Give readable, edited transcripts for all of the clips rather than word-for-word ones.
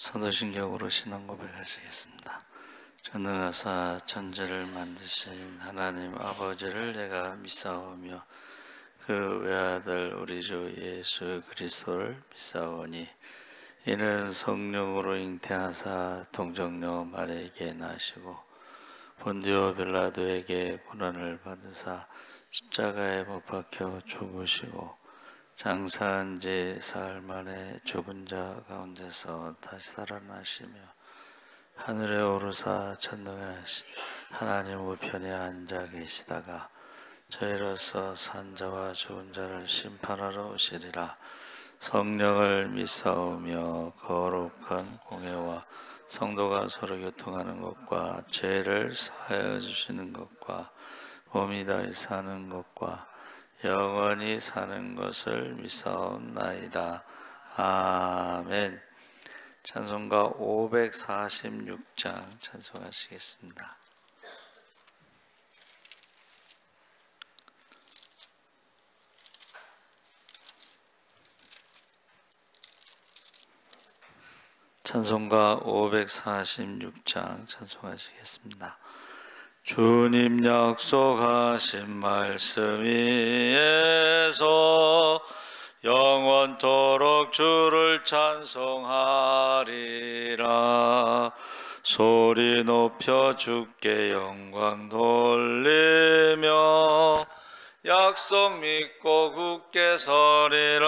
사도신경으로 신앙 고백하시겠습니다. 전능하사 천지를 만드신 하나님 아버지를 내가 믿사오며 그 외아들 우리 주 예수 그리스도를 믿사오니 이는 성령으로 잉태하사 동정녀 마리아에게 나시고 본디오 빌라도에게 고난을 받으사 십자가에 못 박혀 죽으시고 장사한 지 사흘 만에 죽은 자 가운데서 다시 살아나시며 하늘에 오르사 전능하신 하나님 우편에 앉아 계시다가 저희로서 산 자와 죽은 자를 심판하러 오시리라. 성령을 믿사오며 거룩한 공회와 성도가 서로 교통하는 것과 죄를 사하여 주시는 것과 몸이 다시 사는 것과 영원히 사는 것을 믿사옵나이다. 아멘. 찬송가 546장 찬송하시겠습니다. 찬송가 546장 찬송하시겠습니다. 주님 약속하신 말씀 위에서 영원토록 주를 찬송하리라. 소리 높여 주께 영광 돌리며 약속 믿고 굳게 서리라.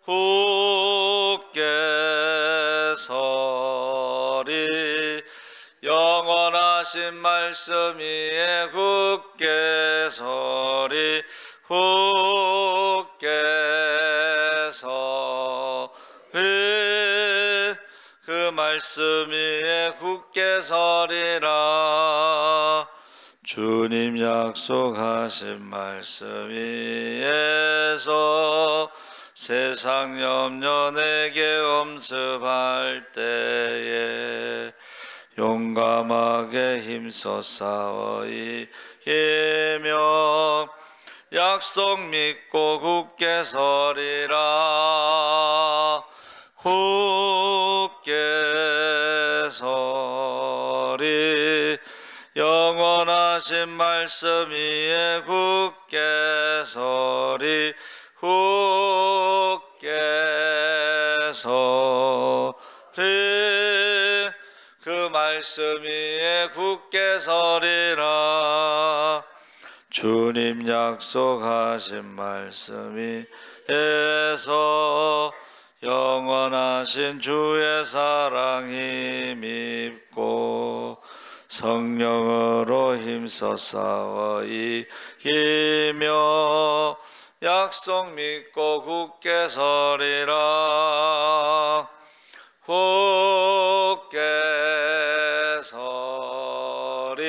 굳게 서리 영원하신 말씀 위에 굳게 서리 굳게 서리 그 말씀 위에 굳게 서리라. 주님 약속하신 말씀 위에서 세상 염려 내게 엄습할 때에 용감하게 힘써 싸워 이기며 약속 믿고 굳게 서리라. 굳게 서리 영원하신 말씀 위에 굳게 서리 굳게 서리 그 말씀 위에 굳게 서리라. 주님 약속하신 말씀 위에서 영원하신 주의 사랑 힘입고 성령으로 힘써 싸워 이기며 약속 믿고 굳게 서리라. 굳게 서리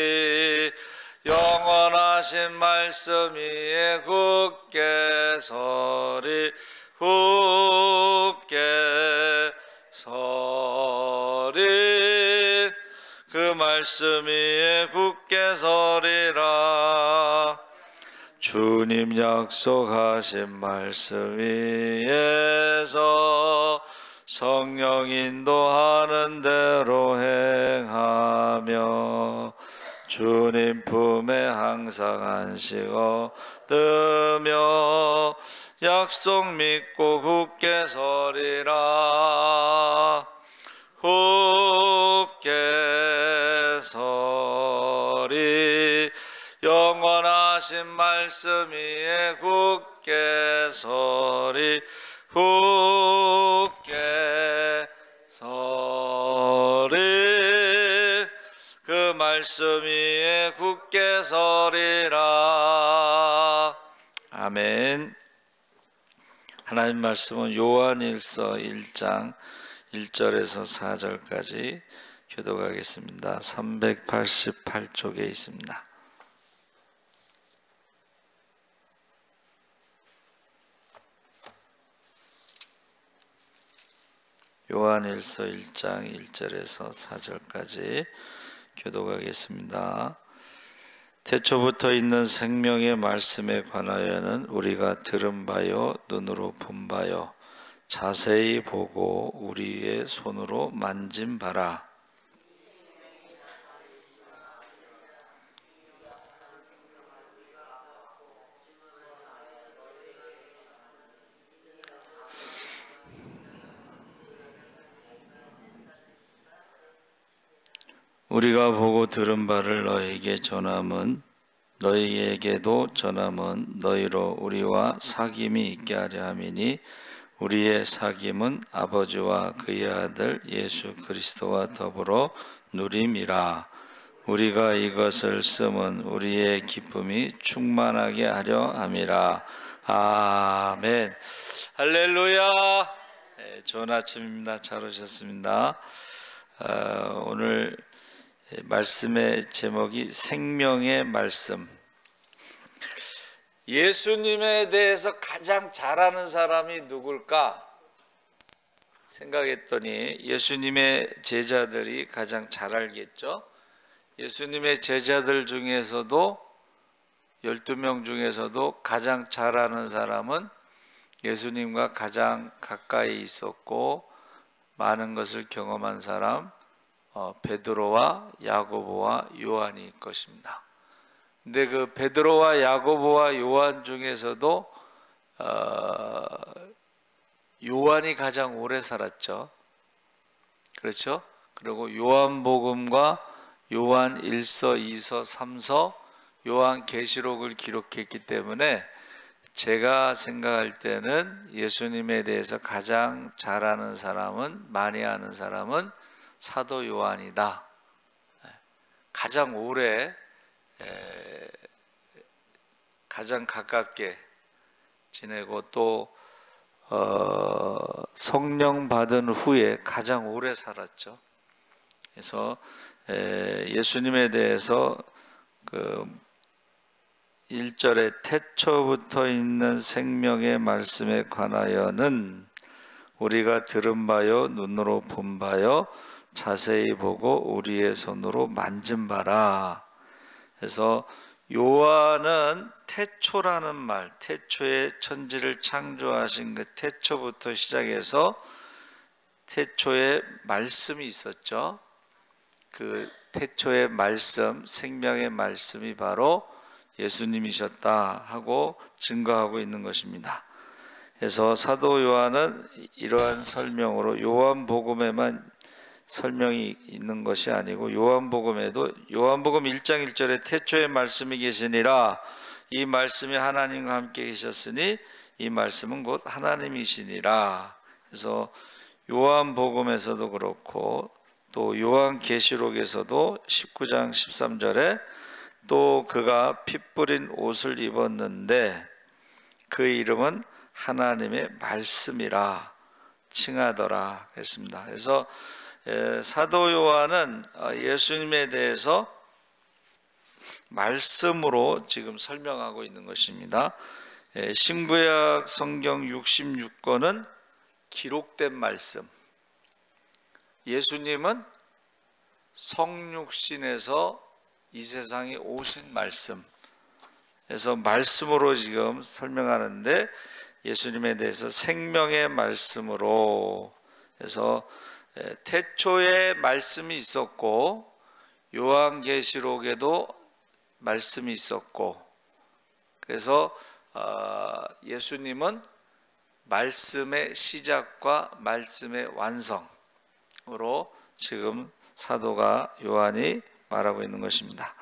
영원하신 말씀 위에 굳게 서리 굳게 서리 그 말씀 위에 굳게 서리라. 주님 약속하신 말씀 위에서 성령 인도하는 대로 행하며 주님 품에 항상 안식 얻으며 약속 믿고 굳게 서리라. 굳게 서리 영원하신 말씀 위에 굳게 서리 굳게 서리 그 말씀 위에 굳게 서리라. 아멘. 하나님 말씀은 요한일서 1장 1절에서 4절까지 교독하겠습니다. 388쪽에 있습니다. 요한일서 1장 1절에서 4절까지 교독하겠습니다. 태초부터 있는 생명의 말씀에 관하여는 우리가 들은 바요 눈으로 본 바요 자세히 보고 우리의 손으로 만진 바라. 우리가 보고 들은 바를 너희에게 전함은 너희에게도 전함은 너희로 우리와 사귐이 있게 하려 함이니 우리의 사귐은 아버지와 그의 아들 예수 그리스도와 더불어 누림이라. 우리가 이것을 쓰면 우리의 기쁨이 충만하게 하려 함이라. 아멘. 할렐루야. 네, 좋은 아침입니다. 잘 오셨습니다. 오늘 말씀의 제목이 생명의 말씀. 예수님에 대해서 가장 잘 아는 사람이 누굴까 생각했더니 예수님의 제자들이 가장 잘 알겠죠. 예수님의 제자들 중에서도 12명 중에서도 가장 잘 아는 사람은 예수님과 가장 가까이 있었고 많은 것을 경험한 사람, 베드로와 야고보와 요한이 것입니다. 근데 그 베드로와 야고보와 요한 중에서도 요한이 가장 오래 살았죠. 그렇죠? 그리고 요한복음과 요한 1서, 2서, 3서, 요한 계시록을 기록했기 때문에 제가 생각할 때는 예수님에 대해서 가장 잘 아는 사람은, 많이 아는 사람은 사도 요한이다. 가장 오래 가장 가깝게 지내고 또 성령 받은 후에 가장 오래 살았죠. 그래서 예수님에 대해서 그 1절에 태초부터 있는 생명의 말씀에 관하여는 우리가 들은 바요 눈으로 본 바요 자세히 보고 우리의 손으로 만진 바라. 그래서 요한은 태초라는 말, 태초에 천지를 창조하신 그 태초부터 시작해서 태초에 말씀이 있었죠. 그 태초의 말씀, 생명의 말씀이 바로 예수님이셨다 하고 증거하고 있는 것입니다. 그래서 사도 요한은 이러한 설명으로 요한복음에만 설명이 있는 것이 아니고 요한복음에도 요한복음 1장 1절에 태초에 말씀이 계시니라. 이 말씀이 하나님과 함께 계셨으니 이 말씀은 곧 하나님이시니라. 그래서 요한복음에서도 그렇고 또 요한계시록에서도 19장 13절에 또 그가 피 뿌린 옷을 입었는데 그 이름은 하나님의 말씀이라 칭하더라 했습니다. 그래서 사도 요한은 예수님에 대해서 말씀으로 지금 설명하고 있는 것입니다. 신구약 성경 66권은 기록된 말씀. 예수님은 성육신에서 이 세상에 오신 말씀. 그래서 말씀으로 지금 설명하는데 예수님에 대해서 생명의 말씀으로 해서 태초에 말씀이 있었고 요한계시록에도 말씀이 있었고 그래서 예수님은 말씀의 시작과 말씀의 완성으로 지금 사도가 요한이 말하고 있는 것입니다.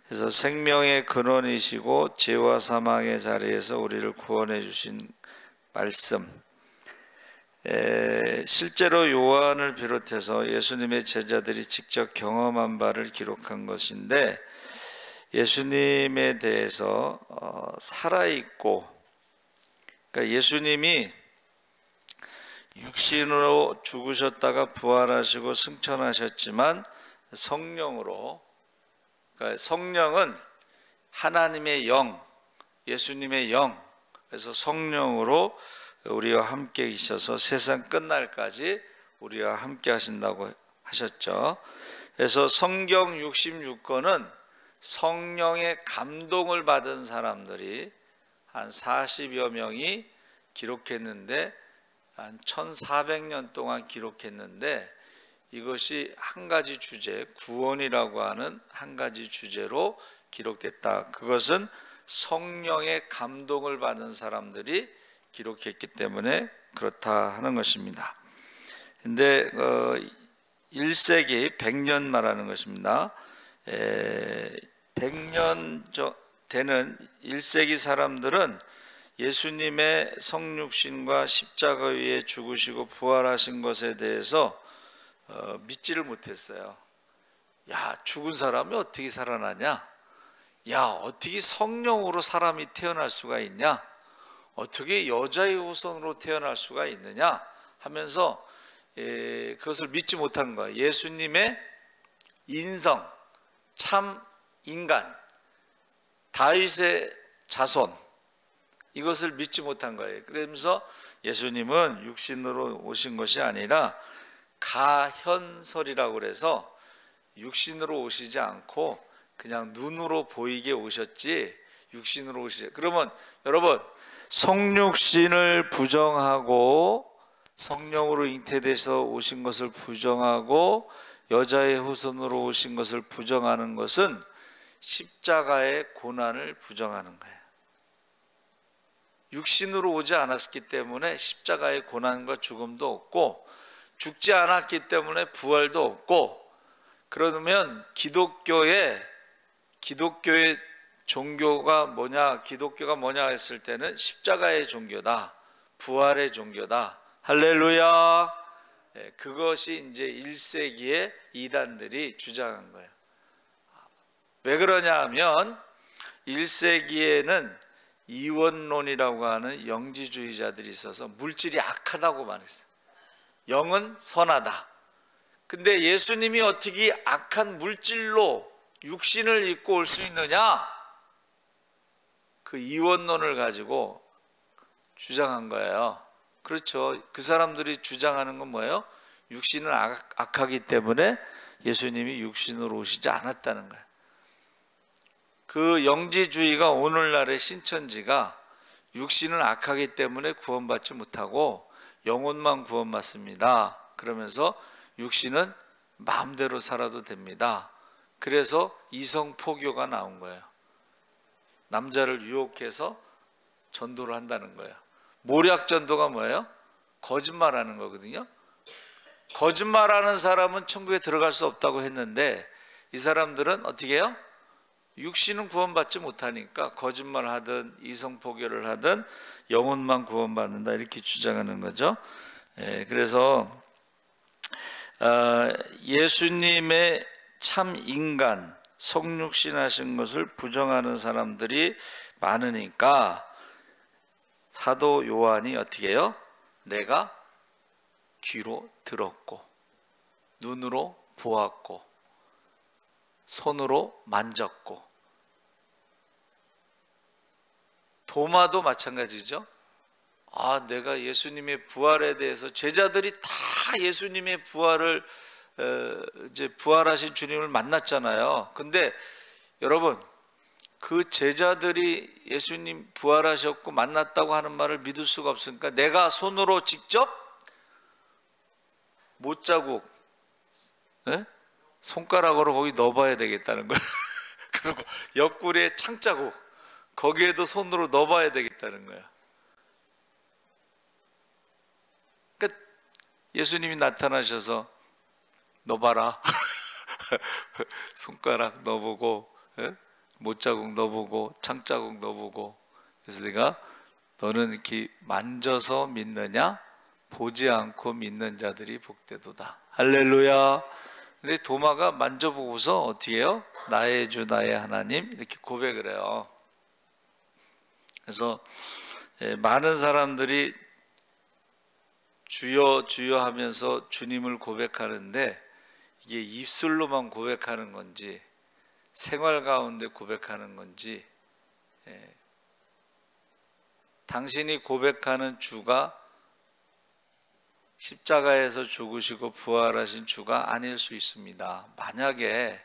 그래서 생명의 근원이시고 죄와 사망의 자리에서 우리를 구원해 주신 말씀. 실제로 요한을 비롯해서 예수님의 제자들이 직접 경험한 바를 기록한 것인데 예수님에 대해서 살아있고 그러니까 예수님이 육신으로 죽으셨다가 부활하시고 승천하셨지만 성령으로 그러니까 성령은 하나님의 영, 예수님의 영 그래서 성령으로 우리와 함께 계셔서 세상 끝날까지 우리와 함께 하신다고 하셨죠. 그래서 성경 66권은 성령의 감동을 받은 사람들이 한 40여 명이 기록했는데 한 1400년 동안 기록했는데 이것이 한 가지 주제, 구원이라고 하는 한 가지 주제로 기록됐다. 그것은 성령의 감동을 받은 사람들이 기록했기 때문에 그렇다 하는 것입니다. 근데 1세기 100년 말하는 것입니다. 100년 되는 1세기 사람들은 예수님의 성육신과 십자가 위에 죽으시고 부활하신 것에 대해서 믿지를 못했어요. 야, 죽은 사람이 어떻게 살아나냐? 야, 어떻게 성령으로 사람이 태어날 수가 있냐? 어떻게 여자의 후손으로 태어날 수가 있느냐? 하면서 그것을 믿지 못한 거예요. 예수님의 인성, 참 인간, 다윗의 자손, 이것을 믿지 못한 거예요. 그러면서 예수님은 육신으로 오신 것이 아니라 가현설이라고 그래서 육신으로 오시지 않고 그냥 눈으로 보이게 오셨지 육신으로 오시지. 그러면 여러분, 성육신을 부정하고 성령으로 잉태돼서 오신 것을 부정하고 여자의 후손으로 오신 것을 부정하는 것은 십자가의 고난을 부정하는 거예요. 육신으로 오지 않았기 때문에 십자가의 고난과 죽음도 없고, 죽지 않았기 때문에 부활도 없고, 그러면 기독교의 종교가 뭐냐, 기독교가 뭐냐 했을 때는 십자가의 종교다, 부활의 종교다. 할렐루야. 그것이 이제 1세기의 이단들이 주장한 거예요. 왜 그러냐 하면 1세기에는 이원론이라고 하는 영지주의자들이 있어서 물질이 악하다고 말했어요. 영은 선하다. 근데 예수님이 어떻게 악한 물질로 육신을 입고 올 수 있느냐? 그 이원론을 가지고 주장한 거예요. 그렇죠. 그 사람들이 주장하는 건 뭐예요? 육신은 악하기 때문에 예수님이 육신으로 오시지 않았다는 거예요. 그 영지주의가 오늘날의 신천지가 육신은 악하기 때문에 구원받지 못하고 영혼만 구원받습니다. 그러면서 육신은 마음대로 살아도 됩니다. 그래서 이성포교가 나온 거예요. 남자를 유혹해서 전도를 한다는 거예요. 모략전도가 뭐예요? 거짓말하는 거거든요. 거짓말하는 사람은 천국에 들어갈 수 없다고 했는데 이 사람들은 어떻게 해요? 육신은 구원받지 못하니까 거짓말하든 이성포교를 하든 영혼만 구원받는다 이렇게 주장하는 거죠. 그래서 예수님의 참 인간 성육신 하신 것을 부정하는 사람들이 많으니까 사도 요한이 어떻게 해요? 내가 귀로 들었고 눈으로 보았고 손으로 만졌고. 도마도 마찬가지죠. 아, 내가 예수님의 부활에 대해서 제자들이 다 예수님의 부활을 이제 부활하신 주님을 만났잖아요. 근데 여러분, 그 제자들이 예수님 부활하셨고 만났다고 하는 말을 믿을 수가 없으니까 내가 손으로 직접 못자국, 손가락으로 거기 넣어봐야 되겠다는 거예요. 그리고 옆구리에 창자국, 거기에도 손으로 넣어봐야 되겠다는 거예요. 그러니까 예수님이 나타나셔서 넣어봐라. 손가락 넣어보고, 못자국 넣어보고, 창자국 넣어보고. 그래서 내가 너는 이렇게 만져서 믿느냐? 보지 않고 믿는 자들이 복되도다. 할렐루야. 근데 도마가 만져보고서 어떻게 해요? 나의 주 나의 하나님 이렇게 고백을 해요. 그래서 많은 사람들이 주여 주여 하면서 주님을 고백하는데 이게 입술로만 고백하는 건지 생활 가운데 고백하는 건지, 당신이 고백하는 주가 십자가에서 죽으시고 부활하신 주가 아닐 수 있습니다. 만약에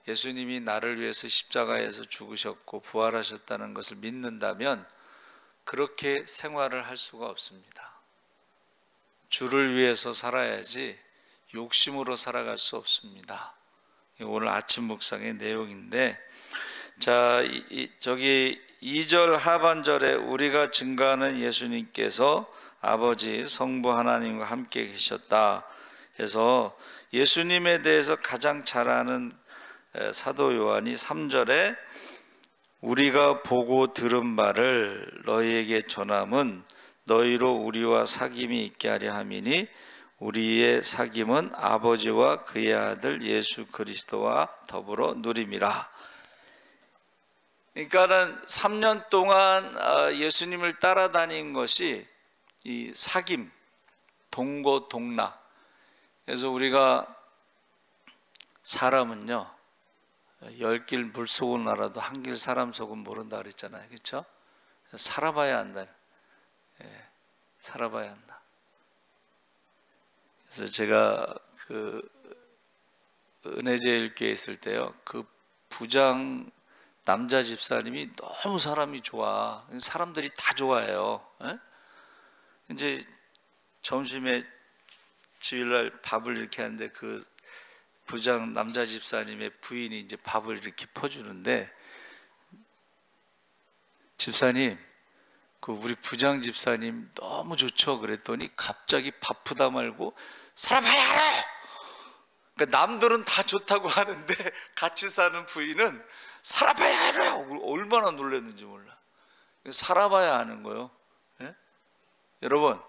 예수님이 나를 위해서 십자가에서 죽으셨고 부활하셨다는 것을 믿는다면 그렇게 생활을 할 수가 없습니다. 주를 위해서 살아야지 욕심으로 살아갈 수 없습니다. 오늘 아침 묵상의 내용인데, 자, 저기 2절 하반절에 우리가 증거하는 예수님께서 아버지 성부 하나님과 함께 계셨다 해서 예수님에 대해서 가장 잘 아는 사도 요한이 3절에 우리가 보고 들은 바를 너희에게 전함은 너희로 우리와 사귐이 있게 하려 함이니 우리의 사귐은 아버지와 그의 아들 예수 그리스도와 더불어 누림이라. 그러니까는 3년 동안 예수님을 따라다닌 것이 이 사귐, 동고동락. 그래서 우리가 사람은요, 10길 물 속은 알아도 한 길 사람 속은 모른다 그랬잖아요. 그렇죠? 살아봐야 한다. 살아봐야 한다. 그래서 제가 그 은혜제일교회 있을 때요, 그 부장 남자 집사님이 너무 사람이 좋아. 사람들이 다 좋아해요. 이제 점심에 주일날 밥을 이렇게 하는데 그 부장 남자 집사님의 부인이 이제 밥을 이렇게 퍼주는데, 집사님, 그 우리 부장 집사님 너무 좋죠. 그랬더니 갑자기 바쁘다 말고 살아봐야 알아. 그러니까 남들은 다 좋다고 하는데 같이 사는 부인은 살아봐야 알아. 얼마나 놀랐는지 몰라. 살아봐야 하는 거요. 예? 여러분,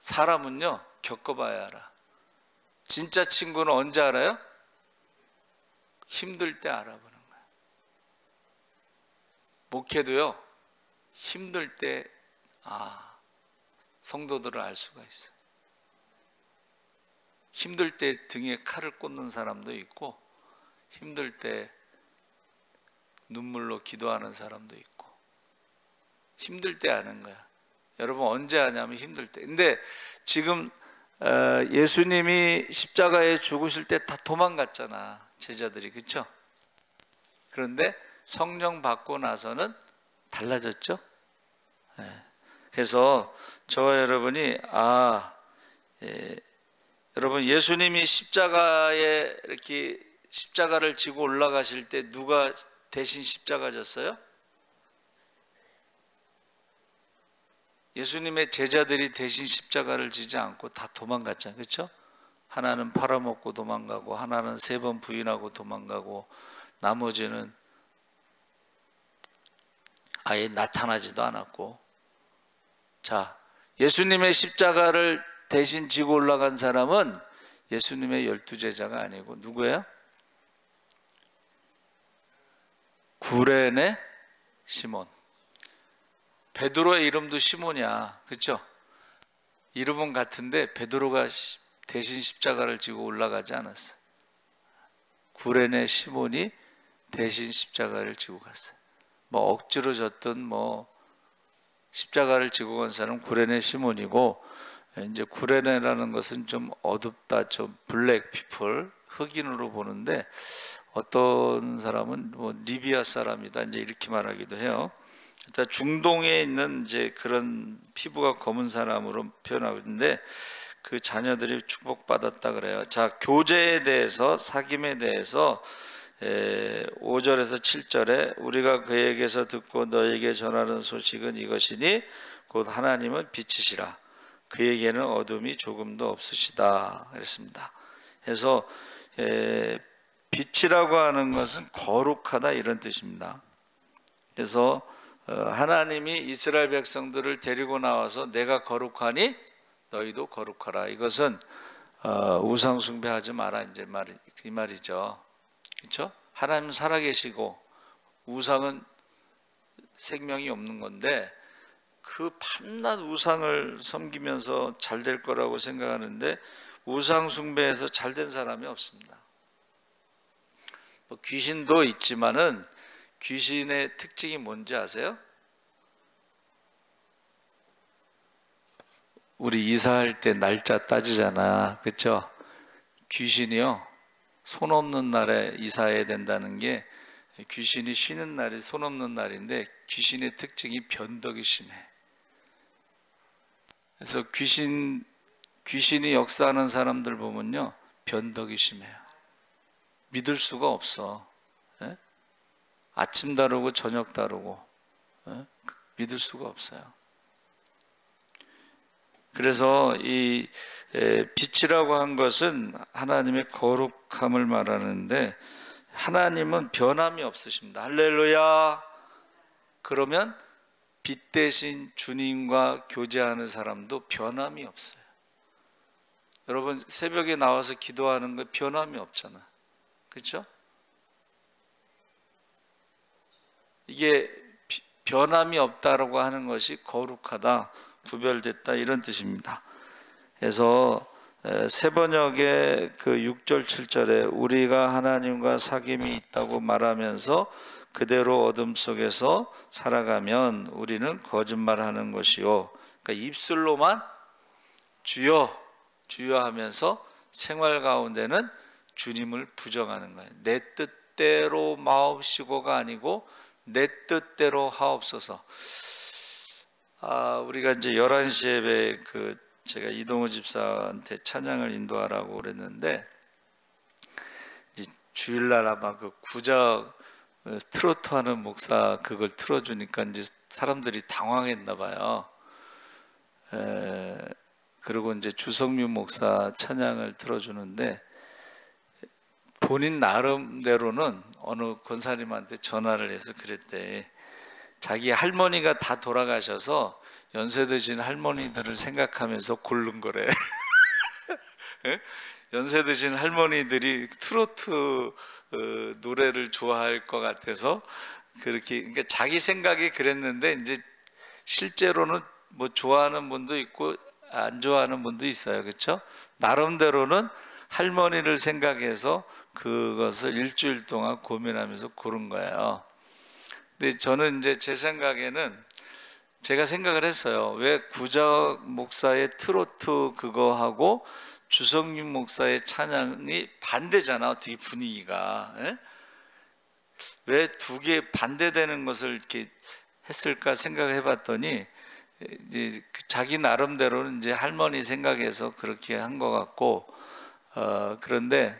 사람은요 겪어봐야 알아. 진짜 친구는 언제 알아요? 힘들 때 알아보는 거야. 목회도요, 힘들 때 성도들을 알 수가 있어. 힘들 때 등에 칼을 꽂는 사람도 있고, 힘들 때 눈물로 기도하는 사람도 있고, 힘들 때 아는 거야. 여러분 언제 아냐면 힘들 때. 근데 지금 예수님이 십자가에 죽으실 때 다 도망갔잖아, 제자들이. 그렇죠? 그런데 성령 받고 나서는 달라졌죠? 그래서 저와 여러분이 여러분, 예수님이 십자가에 이렇게 십자가를 지고 올라가실 때 누가 대신 십자가 졌어요? 예수님의 제자들이 대신 십자가를 지지 않고 다 도망갔잖아요. 그렇죠? 하나는 팔아먹고 도망가고, 하나는 3번 부인하고 도망가고, 나머지는 아예 나타나지도 않았고. 자, 예수님의 십자가를 대신 지고 올라간 사람은 예수님의 12제자가 아니고 누구예요? 구레네 시몬. 베드로의 이름도 시몬이야. 그렇죠? 이름은 같은데 베드로가 대신 십자가를 지고 올라가지 않았어. 구레네 시몬이 대신 십자가를 지고 갔어요. 뭐 억지로 졌든 뭐 십자가를 지고 간 사람은 구레네 시몬이고, 이제 구레네라는 것은 좀 어둡다, 좀 블랙 피플, 흑인으로 보는데, 어떤 사람은 뭐 리비아 사람이다 이제 이렇게 말하기도 해요. 일단 중동에 있는 이제 그런 피부가 검은 사람으로 표현하고 있는데, 그 자녀들이 축복받았다 그래요. 자, 교제에 대해서, 사귐에 대해서 5절에서 7절에 우리가 그에게서 듣고 너에게 전하는 소식은 이것이니 곧 하나님은 빛이시라. 그에게는 어둠이 조금도 없으시다 그랬습니다. 그래서 빛이라고 하는 것은 거룩하다 이런 뜻입니다. 그래서 하나님이 이스라엘 백성들을 데리고 나와서 내가 거룩하니 너희도 거룩하라. 이것은 우상 숭배하지 마라 이제 이 말이죠. 그렇죠? 하나님 살아계시고 우상은 생명이 없는 건데, 그 밤낮 우상을 섬기면서 잘 될 거라고 생각하는데 우상 숭배에서 잘 된 사람이 없습니다. 뭐 귀신도 있지만은 귀신의 특징이 뭔지 아세요? 우리 이사할 때 날짜 따지잖아. 그렇죠? 귀신이요, 손 없는 날에 이사해야 된다는 게, 귀신이 쉬는 날이 손 없는 날인데 귀신의 특징이 변덕이 심해. 그래서 귀신 귀신이 역사하는 사람들 보면요, 변덕이 심해요. 믿을 수가 없어. 예? 아침 다르고 저녁 다르고, 예? 믿을 수가 없어요. 그래서 이 빛이라고 한 것은 하나님의 거룩함을 말하는데, 하나님은 변함이 없으십니다. 할렐루야. 그러면 빛 대신 주님과 교제하는 사람도 변함이 없어요. 여러분 새벽에 나와서 기도하는 거 변함이 없잖아. 그렇죠? 이게 변함이 없다라고 하는 것이 거룩하다, 구별됐다, 이런 뜻입니다. 그래서 세번역의 그 6절 7절에 우리가 하나님과 사귐이 있다고 말하면서 그대로 어둠 속에서 살아가면 우리는 거짓말하는 것이요. 그러니까 입술로만 주여 주여 하면서 생활 가운데는 주님을 부정하는 거예요. 내 뜻대로 마옵시고가 아니고 내 뜻대로 하옵소서. 우리가 이제 11시 예배 제가 이동호 집사한테 찬양을 인도하라고 그랬는데, 주일날 아마 그 구적 트로트 하는 목사 그걸 틀어주니까 이제 사람들이 당황했나 봐요. 그리고 이제 주성민 목사 찬양을 틀어주는데, 본인 나름대로는 어느 권사님한테 전화를 해서 그랬대. 자기 할머니가 다 돌아가셔서 연세 드신 할머니들을 생각하면서 고른 거래. 연세 드신 할머니들이 트로트 노래를 좋아할 것 같아서 그렇게, 그러니까 자기 생각이 그랬는데, 이제 실제로는 뭐 좋아하는 분도 있고 안 좋아하는 분도 있어요. 그렇죠? 나름대로는 할머니를 생각해서 그것을 일주일 동안 고민하면서 고른 거예요. 근데 저는 이제 제 생각에는, 제가 생각을 했어요. 왜 구적 목사의 트로트 그거하고 주성민 목사의 찬양이 반대잖아, 어떻게 분위기가. 예? 왜 두 개 반대되는 것을 이렇게 했을까 생각을 해봤더니, 이제 자기 나름대로는 이제 할머니 생각해서 그렇게 한 것 같고, 그런데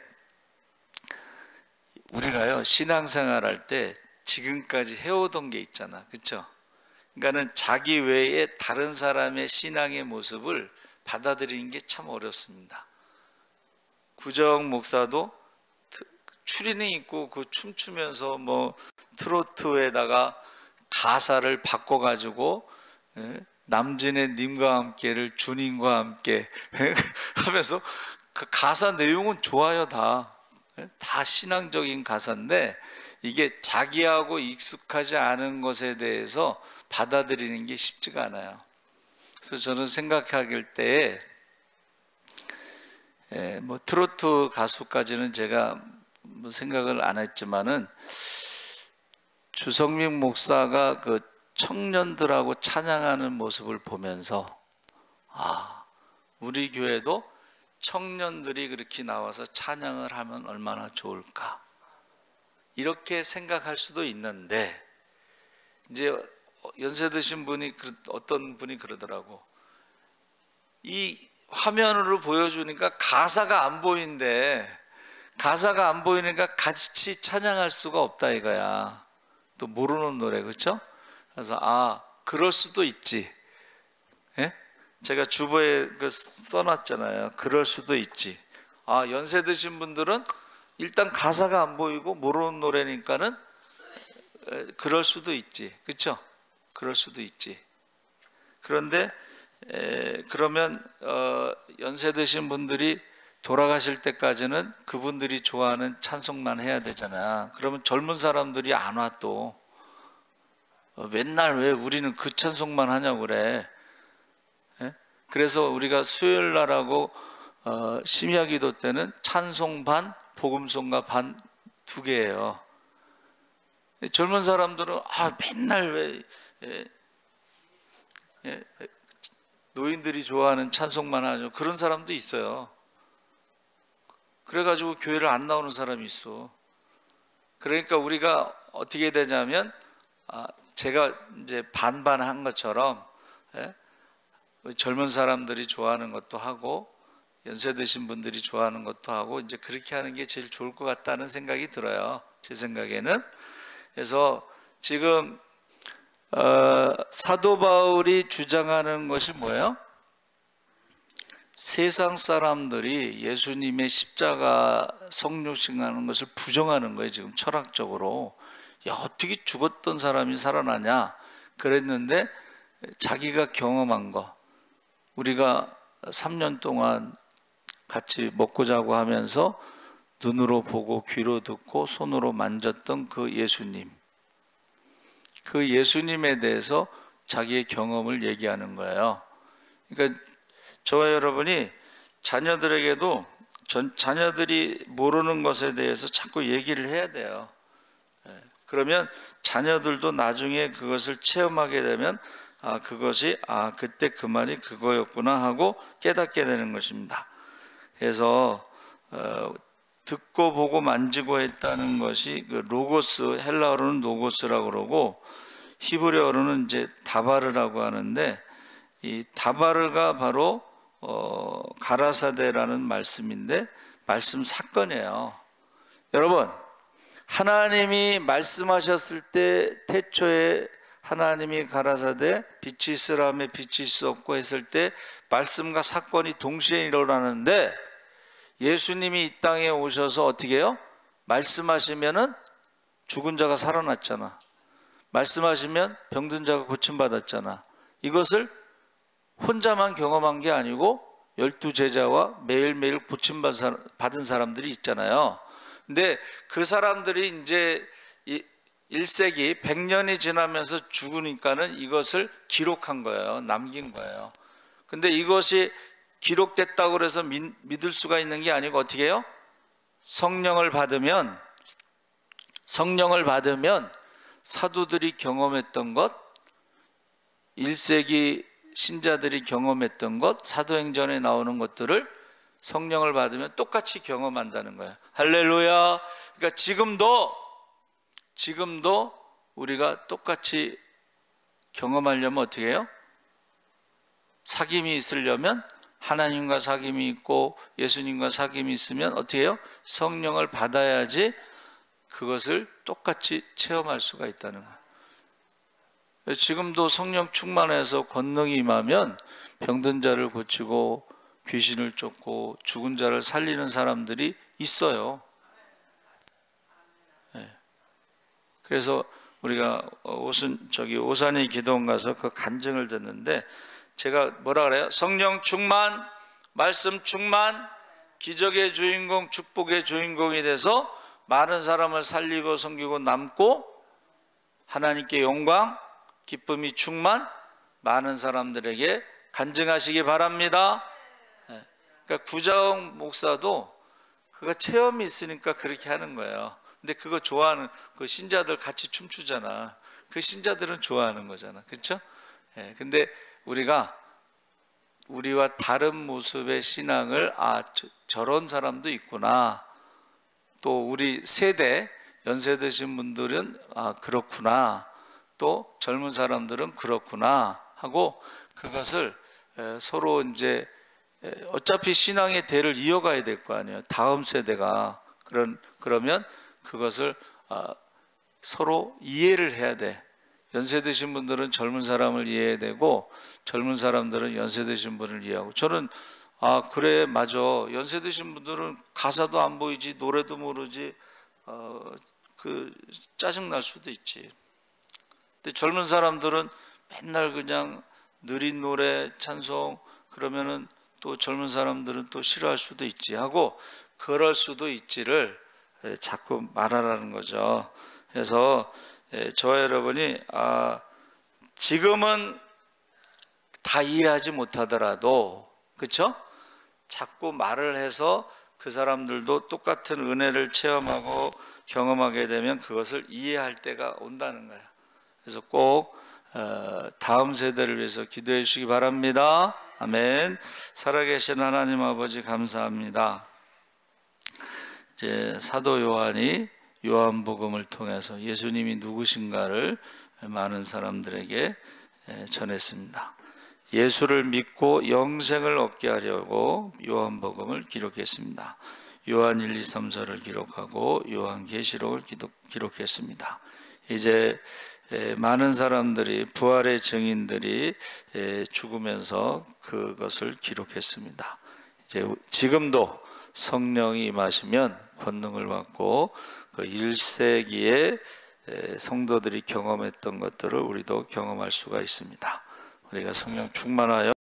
우리가요, 신앙생활 할 때 지금까지 해오던 게 있잖아. 그렇죠? 그러니까는 자기 외에 다른 사람의 신앙의 모습을 받아들이는 게 참 어렵습니다. 구적 목사도 추리닝 입고 그 춤추면서 뭐 트로트에다가 가사를 바꿔가지고, 남진의 님과 함께를 주님과 함께 하면서 그 가사 내용은 좋아요. 다 신앙적인 가사인데, 이게 자기하고 익숙하지 않은 것에 대해서 받아들이는 게 쉽지가 않아요. 그래서 저는 생각할 때에 뭐 트로트 가수까지는 제가 뭐 생각을 안 했지만은, 주성민 목사가 그 청년들하고 찬양하는 모습을 보면서, 우리 교회도 청년들이 그렇게 나와서 찬양을 하면 얼마나 좋을까, 이렇게 생각할 수도 있는데, 이제 연세 드신 분이 어떤 분이 그러더라고. 이 화면으로 보여주니까 가사가 안 보이는데, 가사가 안 보이니까 같이 찬양할 수가 없다 이거야. 또 모르는 노래, 그렇죠? 그래서 그럴 수도 있지. 예? 제가 주보에 써놨잖아요. 그럴 수도 있지. 연세 드신 분들은 일단 가사가 안 보이고 모르는 노래니까는 그럴 수도 있지. 그렇죠? 그럴 수도 있지. 그런데 그러면 연세 드신 분들이 돌아가실 때까지는 그분들이 좋아하는 찬송만 해야 되잖아. 그러면 젊은 사람들이 안 와. 또 맨날 왜 우리는 그 찬송만 하냐고 그래. 그래서 우리가 수요일 날하고 심야기도 때는 찬송 반, 복음송가 반 두 개예요. 젊은 사람들은 맨날 왜 노인들이 좋아하는 찬송만 하죠. 그런 사람도 있어요. 그래가지고 교회를 안 나오는 사람이 있어. 그러니까 우리가 어떻게 되냐면, 제가 이제 반반 한 것처럼, 젊은 사람들이 좋아하는 것도 하고 연세 드신 분들이 좋아하는 것도 하고 이제 그렇게 하는 게 제일 좋을 것 같다는 생각이 들어요. 제 생각에는. 그래서 지금 사도 바울이 주장하는 것이 뭐예요? 세상 사람들이 예수님의 십자가 성육신하는 것을 부정하는 거예요. 지금 철학적으로. 야, 어떻게 죽었던 사람이 살아나냐 그랬는데 자기가 경험한 거, 우리가 3년 동안 같이 먹고 자고 하면서 눈으로 보고 귀로 듣고 손으로 만졌던 그 예수님, 그 예수님에 대해서 자기의 경험을 얘기하는 거예요. 그러니까 저와 여러분이 자녀들에게도 자녀들이 모르는 것에 대해서 자꾸 얘기를 해야 돼요. 그러면 자녀들도 나중에 그것을 체험하게 되면 그것이 그때 그 말이 그거였구나 하고 깨닫게 되는 것입니다. 그래서 듣고 보고 만지고 했다는 것이 그 로고스, 헬라어로는 로고스라고 그러고 히브리어로는 이제 다바르라고 하는데, 이 다바르가 바로 가라사데라는 말씀인데 말씀 사건이에요. 여러분, 하나님이 말씀하셨을 때 태초에 하나님이 가라사대 빛이 있으라며 빛이 있었고 했을 때 말씀과 사건이 동시에 일어나는데, 예수님이 이 땅에 오셔서 어떻게 해요? 말씀하시면은 죽은 자가 살아났잖아. 말씀하시면 병든 자가 고침받았잖아. 이것을 혼자만 경험한 게 아니고 12제자와 매일매일 고침받은 사람들이 있잖아요. 근데 그 사람들이 이제 1세기 100년이 지나면서 죽으니까는 이것을 기록한 거예요. 남긴 거예요. 근데 이것이 기록됐다고 해서 믿을 수가 있는 게 아니고 어떻게 해요? 성령을 받으면 사도들이 경험했던 것, 1세기 신자들이 경험했던 것, 사도행전에 나오는 것들을 성령을 받으면 똑같이 경험한다는 거예요. 할렐루야. 그러니까 지금도 우리가 똑같이 경험하려면 어떻게 해요? 사귐이 있으려면, 하나님과 사귐이 있고 예수님과 사귐이 있으면 어떻게 해요? 성령을 받아야지 그것을 똑같이 체험할 수가 있다는 거예요. 지금도 성령 충만해서 권능이 임하면 병든 자를 고치고 귀신을 쫓고 죽은 자를 살리는 사람들이 있어요. 그래서 우리가 오산이 기도원 가서 그 간증을 듣는데, 제가 뭐라 그래요? 성령 충만, 말씀 충만, 기적의 주인공, 축복의 주인공이 돼서 많은 사람을 살리고 섬기고 남고 하나님께 영광, 기쁨이 충만, 많은 사람들에게 간증하시기 바랍니다. 그러니까 구자홍 목사도 그거 체험이 있으니까 그렇게 하는 거예요. 근데 그거 좋아하는 그 신자들 같이 춤추잖아. 그 신자들은 좋아하는 거잖아. 그렇죠? 근데 우리와 다른 모습의 신앙을 저런 사람도 있구나. 또 우리 세대 연세 드신 분들은 그렇구나. 또 젊은 사람들은 그렇구나 하고 그것을 서로 이제 어차피 신앙의 대를 이어가야 될 거 아니에요. 다음 세대가 그러면 그것을 서로 이해를 해야 돼. 연세 드신 분들은 젊은 사람을 이해해야 되고 젊은 사람들은 연세 드신 분을 이해하고. 저는 그래 맞아. 연세 드신 분들은 가사도 안 보이지 노래도 모르지 그 짜증 날 수도 있지. 근데 젊은 사람들은 맨날 그냥 느린 노래 찬송 그러면은 또 젊은 사람들은 또 싫어할 수도 있지 하고 그럴 수도 있지를 자꾸 말하라는 거죠. 그래서 저와 여러분이 지금은 다 이해하지 못하더라도 그렇죠? 자꾸 말을 해서 그 사람들도 똑같은 은혜를 체험하고 경험하게 되면 그것을 이해할 때가 온다는 거예요. 그래서 꼭 다음 세대를 위해서 기도해 주시기 바랍니다. 아멘. 살아계신 하나님 아버지 감사합니다. 이제 사도 요한이 요한복음을 통해서 예수님이 누구신가를 많은 사람들에게 전했습니다. 예수를 믿고 영생을 얻게 하려고 요한복음을 기록했습니다. 요한 1, 2, 3, 4를 기록하고 요한계시록을 기록했습니다. 이제 많은 사람들이, 부활의 증인들이 죽으면서 그것을 기록했습니다. 이제 지금도 성령이 임하시면 권능을 받고 그 1세기에 성도들이 경험했던 것들을 우리도 경험할 수가 있습니다. 우리가 성령 충만하여